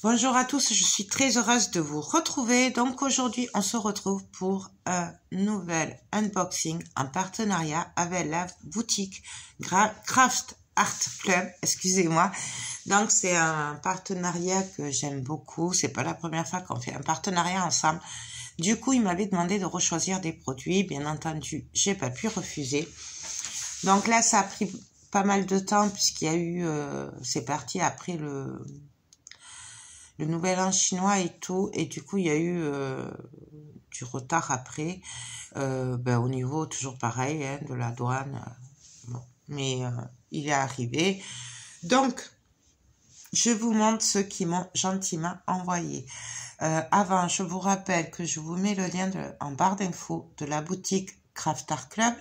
Bonjour à tous, je suis très heureuse de vous retrouver. Donc aujourd'hui, on se retrouve pour un nouvel unboxing en partenariat avec la boutique Craft Art Club, excusez-moi. Donc c'est un partenariat que j'aime beaucoup. C'est pas la première fois qu'on fait un partenariat ensemble. Du coup, il m'avait demandé de rechoisir des produits. Bien entendu, j'ai pas pu refuser. Donc là, ça a pris pas mal de temps puisqu'il y a eu, c'est parti après le nouvel an chinois et tout, et du coup il y a eu du retard après, au niveau toujours pareil, hein, de la douane, bon. Mais il est arrivé. Donc je vous montre ceux qui m'ont gentiment envoyé. Avant, je vous rappelle que je vous mets le lien en barre d'infos de la boutique Craft Art Club,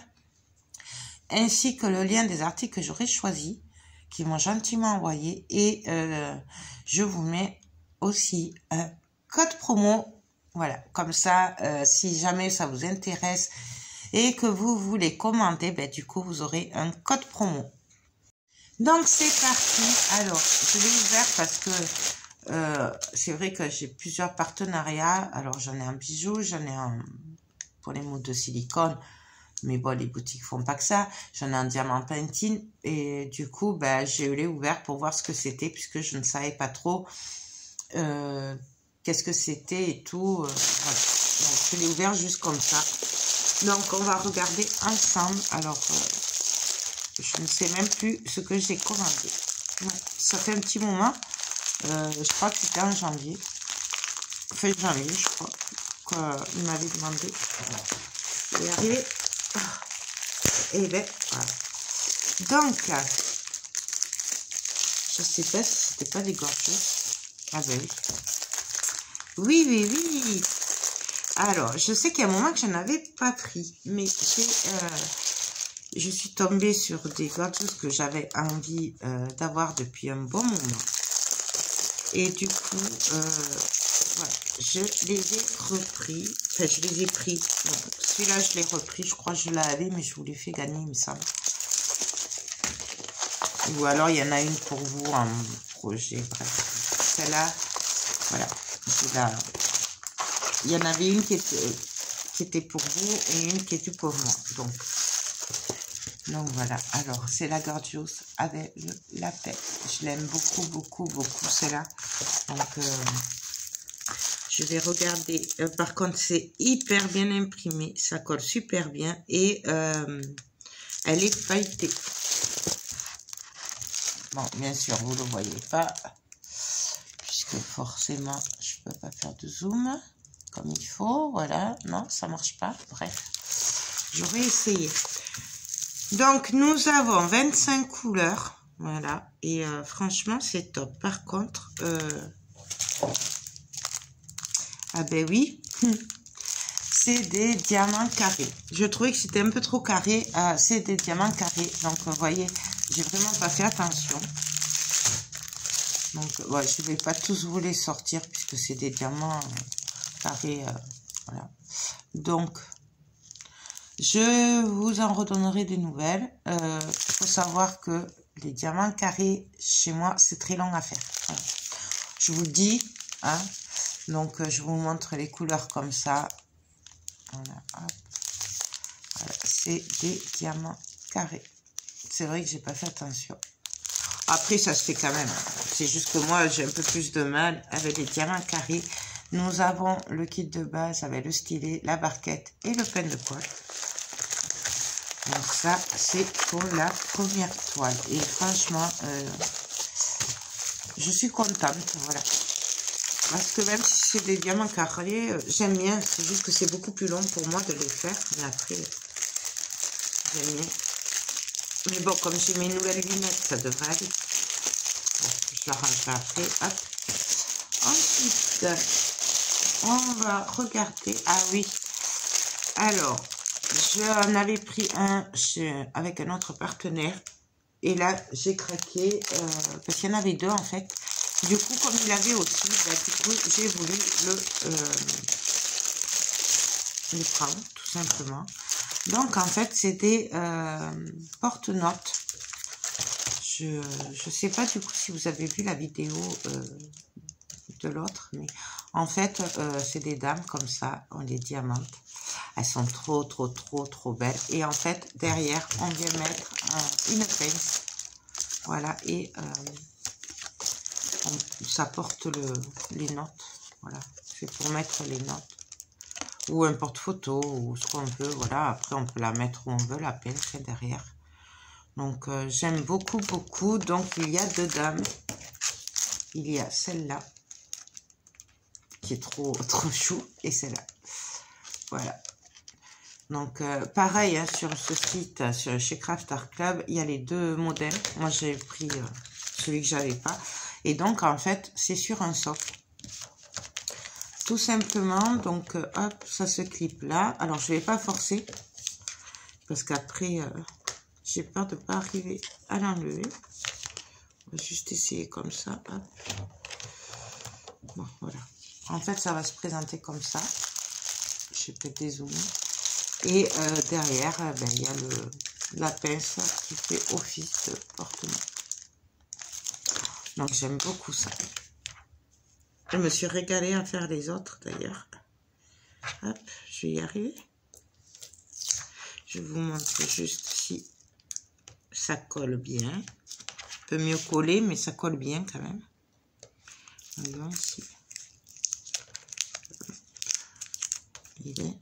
ainsi que le lien des articles que j'aurais choisis, qui m'ont gentiment envoyé, et je vous mets aussi un code promo, voilà, comme ça, si jamais ça vous intéresse et que vous voulez commander, du coup, vous aurez un code promo. Donc, c'est parti. Alors, je l'ai ouvert parce que c'est vrai que j'ai plusieurs partenariats. Alors, j'en ai un bijou, j'en ai un pour les mots de silicone, mais bon, les boutiques font pas que ça. J'en ai un diamant pentine et du coup, je l'ai ouvert pour voir ce que c'était puisque je ne savais pas trop qu'est-ce que c'était et tout, voilà. Donc je l'ai ouvert juste comme ça. Donc on va regarder ensemble. Alors je ne sais même plus ce que j'ai commandé. Ouais, ça fait un petit moment, je crois que c'était en janvier, fin janvier je crois, qu'il m'avait demandé. Il est arrivé, et voilà. Donc je sais pas si c'était pas des gorgeuses. Ah ben oui. Oui. Alors, je sais qu'il y a un moment que je n'avais pas pris, mais je suis tombée sur des gorgeuses que j'avais envie d'avoir depuis un bon moment. Et du coup, voilà, je les ai repris. Enfin, je les ai pris. Celui-là, je l'ai repris. Je crois que je l'avais, mais je vous l'ai fait gagner, il me semble. Ou alors, il y en a une pour vous en projet, bref. Celle-là, voilà, il y en avait une qui était pour vous et une qui était pour moi. Donc voilà. Alors, c'est la gorgeuse avec la paix. Je l'aime beaucoup celle-là. Donc, je vais regarder. Par contre, c'est hyper bien imprimé. Ça colle super bien et elle est feuilletée. Bon, bien sûr, vous ne le voyez pas. Forcément, je peux pas faire de zoom comme il faut, voilà, non, ça marche pas, bref, j'aurais essayé. Donc, nous avons 25 couleurs, voilà, et franchement, c'est top. Par contre, ah ben oui, c'est des diamants carrés. Je trouvais que c'était un peu trop carré, c'est des diamants carrés, donc vous voyez, j'ai vraiment pas fait attention. Donc, ouais, je ne vais pas tous vous les sortir puisque c'est des diamants carrés. Voilà. Donc, je vous en redonnerai des nouvelles. Il faut savoir que les diamants carrés, chez moi, c'est très long à faire. Voilà. Je vous le dis. Hein. Donc, je vous montre les couleurs comme ça. Voilà. Voilà. C'est des diamants carrés. C'est vrai que j'ai pas fait attention. Après, ça se fait quand même. C'est juste que moi, j'ai un peu plus de mal avec les diamants carrés. Nous avons le kit de base avec le stylet, la barquette et le pen de colle. Donc ça, c'est pour la première toile. Et franchement, je suis contente. Voilà. Parce que même si c'est des diamants carrés, j'aime bien. C'est juste que c'est beaucoup plus long pour moi de les faire. Mais après, j'aime bien. Mais bon, comme j'ai mes nouvelles lunettes, ça devrait aller. Bon, je la rangerai après. Hop. Ensuite, on va regarder. Ah oui. Alors, j'en avais pris un avec un autre partenaire. Et là, j'ai craqué. Parce qu'il y en avait deux, en fait. Du coup, comme il avait aussi, du coup, j'ai voulu le prendre, tout simplement. Donc, en fait, c'est des porte-notes. Je sais pas du coup si vous avez vu la vidéo de l'autre, mais en fait, c'est des dames comme ça, on les diamante. Elles sont trop belles. Et en fait, derrière, on vient mettre une pince. Voilà, et ça porte les notes. Voilà, c'est pour mettre les notes. Ou un porte-photo, ou ce qu'on veut. Voilà, après, on peut la mettre où on veut, la pince derrière. Donc, j'aime beaucoup. Donc, il y a deux dames. Il y a celle-là, qui est trop chou, et celle-là. Voilà. Donc, pareil, hein, sur ce site, chez Craft Art Club, il y a les deux modèles. Moi, j'ai pris celui que j'avais pas. Et donc, en fait, c'est sur un socle. Tout simplement, donc, hop, ça se clip là. Alors, je vais pas forcer, parce qu'après, j'ai peur de pas arriver à l'enlever. On va juste essayer comme ça, hop. Bon, voilà. En fait, ça va se présenter comme ça. Je vais peut-être dézoomer. Et derrière, ben, il y a la pince qui fait office de porte-monnaie. Donc, j'aime beaucoup ça. Je me suis régalée à faire les autres, d'ailleurs. Hop, je vais y arriver. Je vous montre juste si ça colle bien. Un peu mieux coller, mais ça colle bien quand même. Voyons ici. Il est...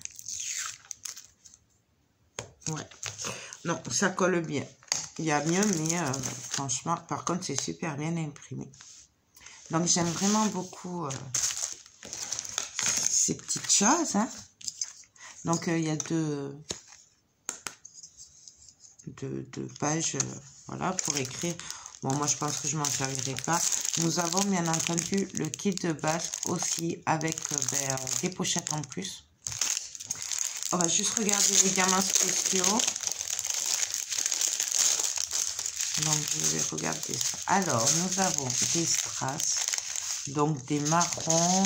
Ouais. Non, ça colle bien. Il y a mieux, mais franchement, par contre, c'est super bien imprimé. Donc, j'aime vraiment beaucoup ces petites choses. Hein. Donc, il y a deux pages, voilà, pour écrire. Bon, moi, je pense que je m'en servirai pas. Nous avons, bien entendu, le kit de base aussi avec des pochettes en plus. On va juste regarder les diamants spéciaux. Donc, je vais regarder ça. Alors, nous avons des strass, donc des marrons,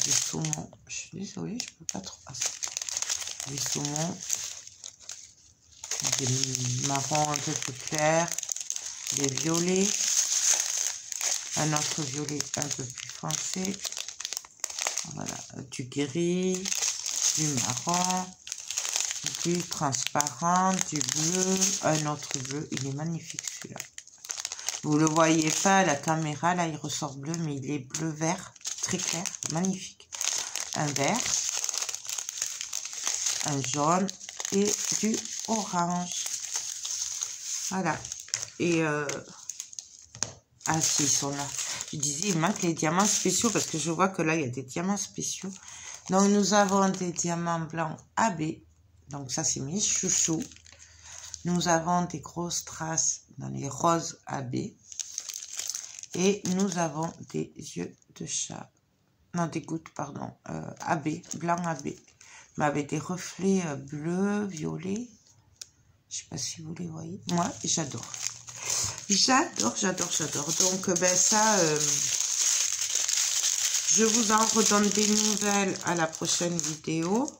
des saumons. Je suis désolée, je peux pas trop. Des saumons, des marrons un peu plus clairs, des violets, un autre violet un peu plus foncé. Voilà, du gris, du marron, du transparent, du bleu, un autre bleu. Il est magnifique celui-là. Vous le voyez pas à la caméra, là il ressort bleu, mais il est bleu-vert, très clair, magnifique. Un vert, un jaune et du orange. Voilà. Et ah si, ils sont là. Je disais, il manque les diamants spéciaux parce que je vois que là il y a des diamants spéciaux. Donc nous avons des diamants blancs AB. Donc ça c'est mes chouchous. Nous avons des grosses traces dans les roses AB. Et nous avons des yeux de chat. Non, des gouttes, pardon. AB, blanc AB. Mais avec des reflets bleus, violets. Je sais pas si vous les voyez. Moi, j'adore. J'adore. Donc, ben ça, je vous en redonne des nouvelles à la prochaine vidéo.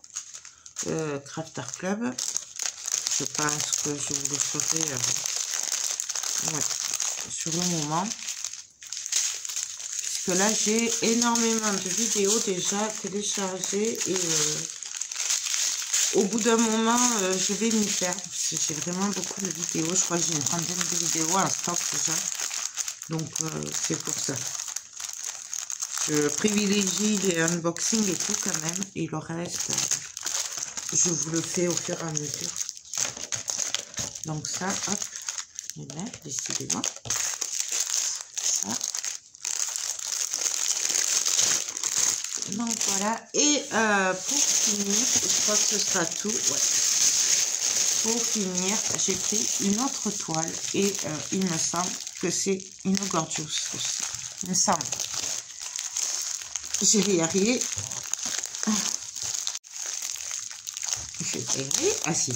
Craft Art Club. Je pense que je vous le ferai ouais, sur le moment. Puisque là, j'ai énormément de vidéos déjà téléchargées et au bout d'un moment, je vais m'y faire. Parce que j'ai vraiment beaucoup de vidéos. Je crois que j'ai une trentaine de vidéos en stock déjà. Donc, c'est pour ça. Je privilégie les unboxings et tout quand même. Et le reste, je vous le fais au fur et à mesure. Donc ça, hop, et bien, décidément. Ça. Donc voilà. Et pour finir, je crois que ce sera tout. Ouais. Pour finir, j'ai pris une autre toile et il me semble que c'est une gorgeous aussi. Il me semble. Je vais y arriver. Je vais y arriver. Ah si.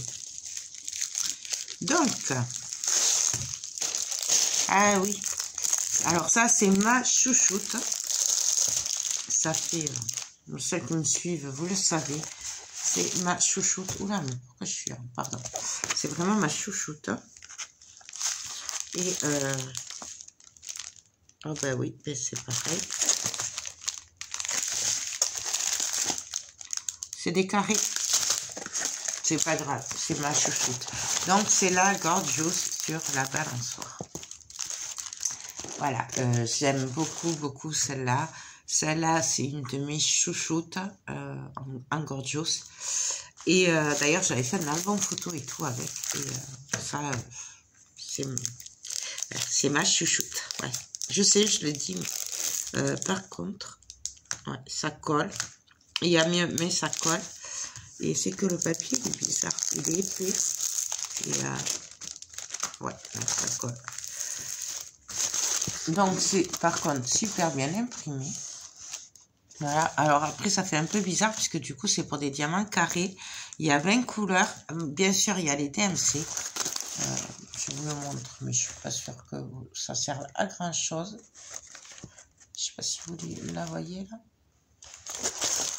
Donc, ah oui, alors ça c'est ma chouchoute, ça fait, ceux qui me suivent, vous le savez, c'est ma chouchoute, oula, mais pourquoi je suis là, pardon, c'est vraiment ma chouchoute, et, oh ben oui, c'est pareil, c'est des carrés. C'est pas grave, c'est ma chouchoute. Donc, c'est la Gorgeous sur la balançoire. Voilà, j'aime beaucoup celle-là. Celle-là, c'est une de mes chouchoutes en Gorgeous. Et d'ailleurs, j'avais fait un album photo et tout avec. Et ça, c'est ma chouchoute. Ouais. Je sais, je le dis, mais par contre, ouais, ça colle. Il y a mieux, mais ça colle. Et c'est que le papier, il est bizarre. Il est épais. Et ouais, ça colle. Donc, c'est par contre super bien imprimé. Voilà. Alors après, ça fait un peu bizarre puisque du coup, c'est pour des diamants carrés. Il y a 20 couleurs. Bien sûr, il y a les DMC. Je vous le montre, mais je suis pas sûre que ça serve à grand chose. Je sais pas si vous la voyez là.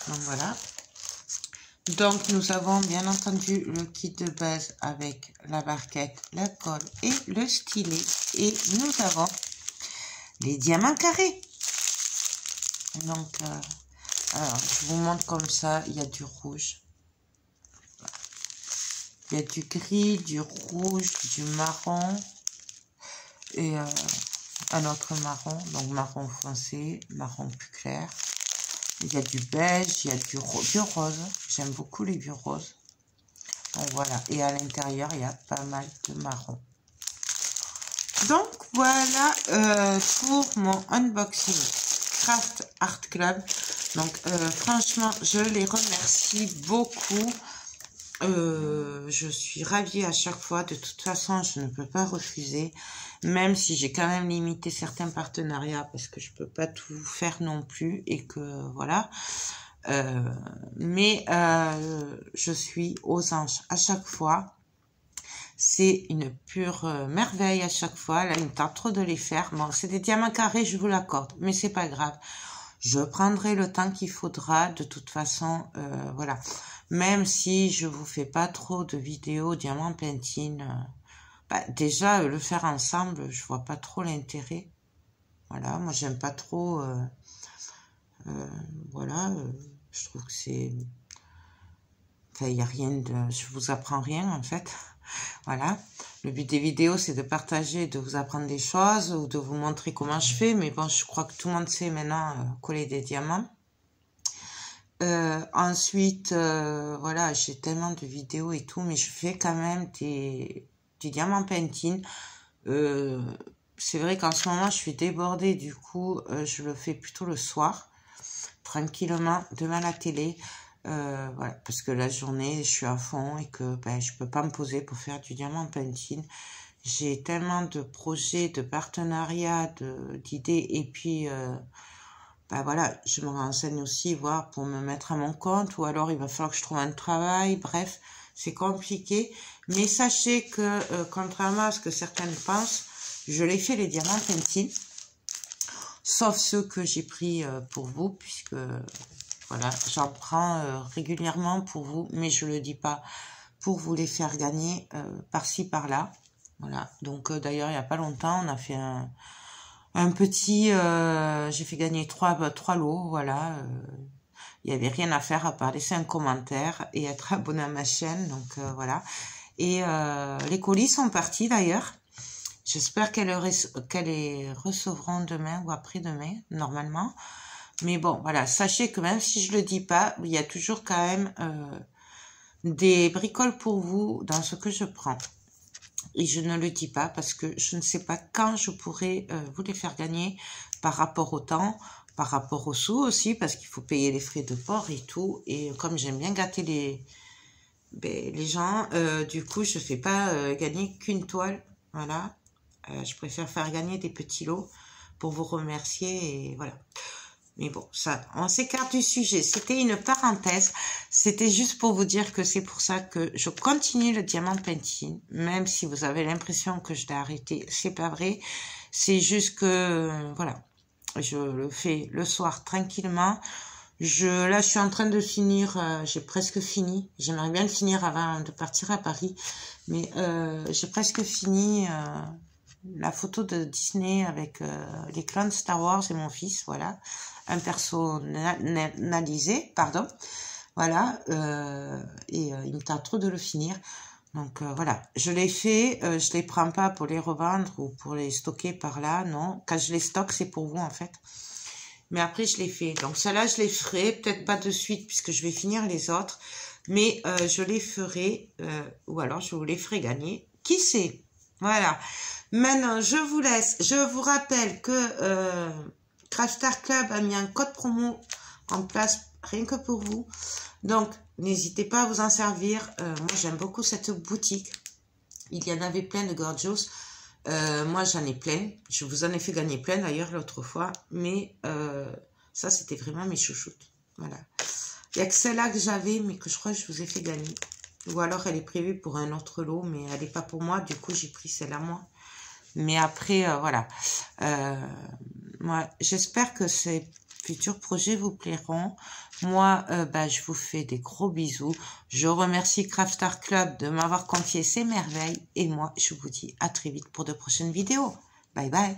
Donc voilà. Donc nous avons bien entendu le kit de base avec la barquette, la colle et le stylet. Et nous avons les diamants carrés. Donc, alors je vous montre comme ça, il y a du rouge. Il y a du gris, du rouge, du marron et un autre marron, donc marron foncé, marron plus clair. Il y a du beige, il y a du rose. J'aime beaucoup les vieux roses. Donc voilà, et à l'intérieur, il y a pas mal de marron. Donc voilà pour mon unboxing Craft Art Club. Donc franchement, je les remercie beaucoup. Je suis ravie à chaque fois. De toute façon, je ne peux pas refuser, même si j'ai quand même limité certains partenariats parce que je peux pas tout faire non plus et que voilà. Mais je suis aux anges à chaque fois. C'est une pure merveille à chaque fois. Là, il me tente trop de les faire. Bon, c'est des diamants carrés, je vous l'accorde, mais c'est pas grave. Je prendrai le temps qu'il faudra. De toute façon, voilà. Même si je vous fais pas trop de vidéos diamant paintine, bah, déjà le faire ensemble, je vois pas trop l'intérêt. Voilà, moi j'aime pas trop. Voilà, je trouve que c'est. Enfin, il y a rien de. Je vous apprends rien en fait. Voilà. Le but des vidéos, c'est de partager, de vous apprendre des choses ou de vous montrer comment je fais. Mais bon, je crois que tout le monde sait maintenant coller des diamants. Ensuite, voilà, j'ai tellement de vidéos et tout, mais je fais quand même du diamant paintine. C'est vrai qu'en ce moment, je suis débordée, du coup, je le fais plutôt le soir, tranquillement, devant la télé. Voilà, parce que la journée, je suis à fond et que ben, je peux pas me poser pour faire du diamant paintine. J'ai tellement de projets, de partenariats, d'idées, et puis... ben voilà, je me renseigne aussi, voir pour me mettre à mon compte, ou alors il va falloir que je trouve un travail, bref, c'est compliqué. Mais sachez que, contrairement à ce que certaines pensent, je les fais les diamants paintine, sauf ceux que j'ai pris pour vous, puisque, voilà, j'en prends régulièrement pour vous, mais je le dis pas pour vous les faire gagner par-ci, par-là. Voilà, donc d'ailleurs, il n'y a pas longtemps, on a fait un petit, j'ai fait gagner trois lots, voilà. Il n'y avait rien à faire à part laisser un commentaire et être abonné à ma chaîne, donc voilà. Et les colis sont partis d'ailleurs. J'espère qu'elles les recevront demain ou après-demain, normalement. Mais bon, voilà, sachez que même si je le dis pas, il y a toujours quand même des bricoles pour vous dans ce que je prends. Et je ne le dis pas parce que je ne sais pas quand je pourrai vous les faire gagner par rapport au temps, par rapport aux sous aussi, parce qu'il faut payer les frais de port et tout. Et comme j'aime bien gâter les gens, du coup, je fais pas gagner qu'une toile. Voilà. Je préfère faire gagner des petits lots pour vous remercier et voilà. Mais bon, ça, on s'écarte du sujet. C'était une parenthèse. C'était juste pour vous dire que c'est pour ça que je continue le diamant paintine. Même si vous avez l'impression que je l'ai arrêté, c'est pas vrai. C'est juste que, voilà, je le fais le soir tranquillement. Là, je suis en train de finir, j'ai presque fini. J'aimerais bien le finir avant de partir à Paris. Mais j'ai presque fini la photo de Disney avec les clones Star Wars et mon fils, voilà. Un personnalisé, pardon. Voilà, il me tarde trop de le finir. Donc voilà, je les fais, je les prends pas pour les revendre ou pour les stocker par là, non. Quand je les stocke, c'est pour vous en fait. Mais après, je les fais. Donc ceux-là, je les ferai, peut-être pas de suite puisque je vais finir les autres. Mais je les ferai, ou alors je vous les ferai gagner. Qui sait? Voilà. Maintenant, je vous laisse. Je vous rappelle que Craftstar Club a mis un code promo en place rien que pour vous. Donc, n'hésitez pas à vous en servir. Moi, j'aime beaucoup cette boutique. Il y en avait plein de gorgeous. Moi, j'en ai plein. Je vous en ai fait gagner plein d'ailleurs l'autre fois. Mais ça, c'était vraiment mes chouchoutes. Voilà. Il n'y a que celle-là que j'avais, mais que je crois que je vous ai fait gagner. Ou alors, elle est prévue pour un autre lot, mais elle n'est pas pour moi. Du coup, j'ai pris celle-là moi. Mais après, voilà. Moi, j'espère que ces futurs projets vous plairont. Moi, je vous fais des gros bisous. Je remercie Craftstar Club de m'avoir confié ces merveilles. Et moi, je vous dis à très vite pour de prochaines vidéos. Bye bye.